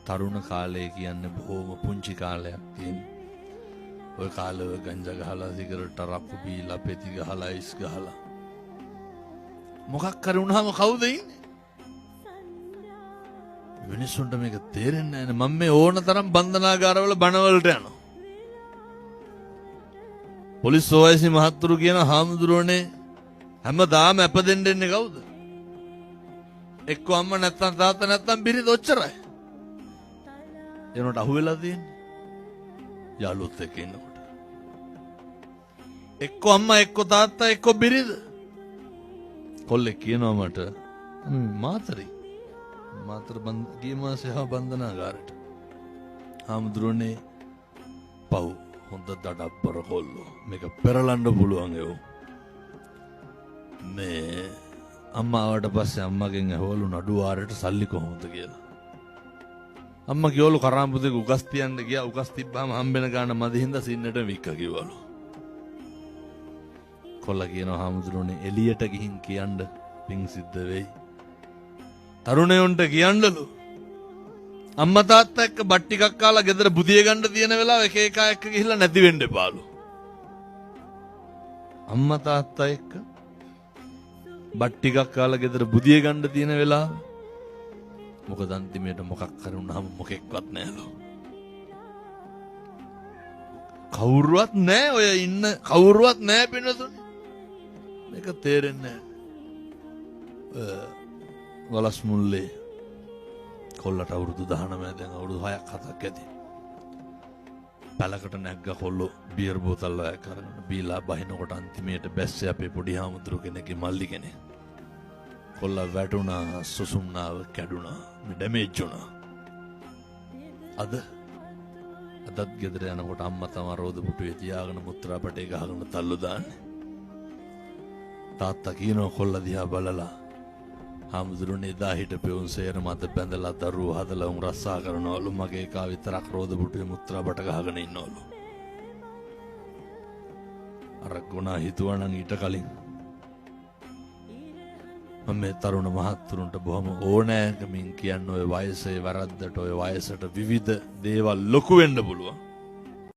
තරුණ කාලය කියන්නේ බොහොම පුංචි කාලයක් තියෙනවා. ඔය කාලේ ඔය ගංජා ගහලා සිගරට් අරක්කු බීලා පෙති ගහලා ඉස් ගහලා මොකක් කර වුණාම කවුද ඉන්නේ? මිනිස්සුන්ට මේක තේරෙන්නේ නැහැ. මම මේ ඕන තරම් බන්ධනාගාරවල බණවලට යනවා. පොලිස් ඕවයිසි මහත්තුරු කියන හාමුදුරුවනේ හැමදාම අපදෙන්න දෙන්නේ කවුද? එක්ක අම්මා නැත්තම් තාත්තා නැත්තම් බිරිඳ ඔච්චරයි. එනකොට අහුවෙලා තියෙන්නේ යාළුවොත් එක්ක ඉන්නකොට. එක්ක අම්මා එක්ක තාත්තා එක්ක බිරිඳ. කොල්ලෙක් කියනවා මට මාතර ගිය මාසේ බන්ධනාගාරයට. හාමුදුරුවනේ පව් හොඳ දඩබ්බර කොල්ලෝ. මේක පෙරලන්න පුළුවන් ඒව. මේ අම්මා ආවට පස්සේ අම්මගෙන් ඇහුවලු නඩු වාරයට සල්ලි කොහොමද කියලා. අම්මා කිව්වලු කරාම්පුතේ උගස් තියන්න ගියා. උගස් තිබ්බාම හම්බෙන ගාන මදි හින්දා සින්නට වික්ක කිව්වලු. කොල්ලා කියනවා හාමුදුරුවනේ එළියට ගිහින් කියන්න පිං සිද්ධ වෙයි. තරුණයන්ට කියන්නලු අම්මා තාත්තා එක්ක බත් ටිකක් කාලා ගෙදර බුදිය ගන්න තියෙන වෙලාව එක එක එක්ක ගිහිල්ලා නැති වෙන්න එපාලු. අම්මා තාත්තා එක්ක බත් ටිකක් කාලා ගෙදර බුදිය ගන්න තියෙන වෙලාව මොකද අන්තිමේට මොකක් කරුණාම මොකෙක්වත් නැහැලු. කවුරුවත් නැහැ ඔය ඉන්න කවුරුවත් නැහැ පින්නතුනේ. මේක තේරෙන්නේ නැහැ. වලස් මුල්ලේ කොල්ලට අවුරුදු 19 දැන් අවුරුදු 6ක් 7ක් ඇති. පළකට නැග්ග කොල්ලෝ බියර් බෝතල් වයක් අරගෙන බීලා බහිනකොට අන්තිමේට බැස්සේ අපේ පොඩි හාමුදුරු කෙනෙක්ගේ මල්ලි කෙනෙක්. කොල්ලා වැටුණා, සුසුම්නාව කැඩුණා, ඩැමේජ් වුණා. අදත් ගෙදර යනකොට අම්මා තමයි රෝද පුටුවේ තියාගෙන මුත්‍රා පටේ ගහගෙන තල්ලු දාන්නේ. තාත්තා කියනවා කොල්ලා දිහා බලලා හාමුදුරුවනේ එදා හිටපෙවුන් සේර මත බැඳලා දරුවෝ හදලා උන් රස්සා කරනවලු. මගේ එකා විතරක් රෝද පුටුවේ මුත්‍රා බට ගහගෙන ඉන්නවලු. අර ගුණා හිතුවනම් ඊට කලින් මම මේ තරුණ මහත්තුරුන්ට බොහොම ඕනෑකමින් කියන්න ඔය වයසේ වැරද්දට ඔය වයසට විවිධ දේවල් ලොකු වෙන්න පුළුවන්.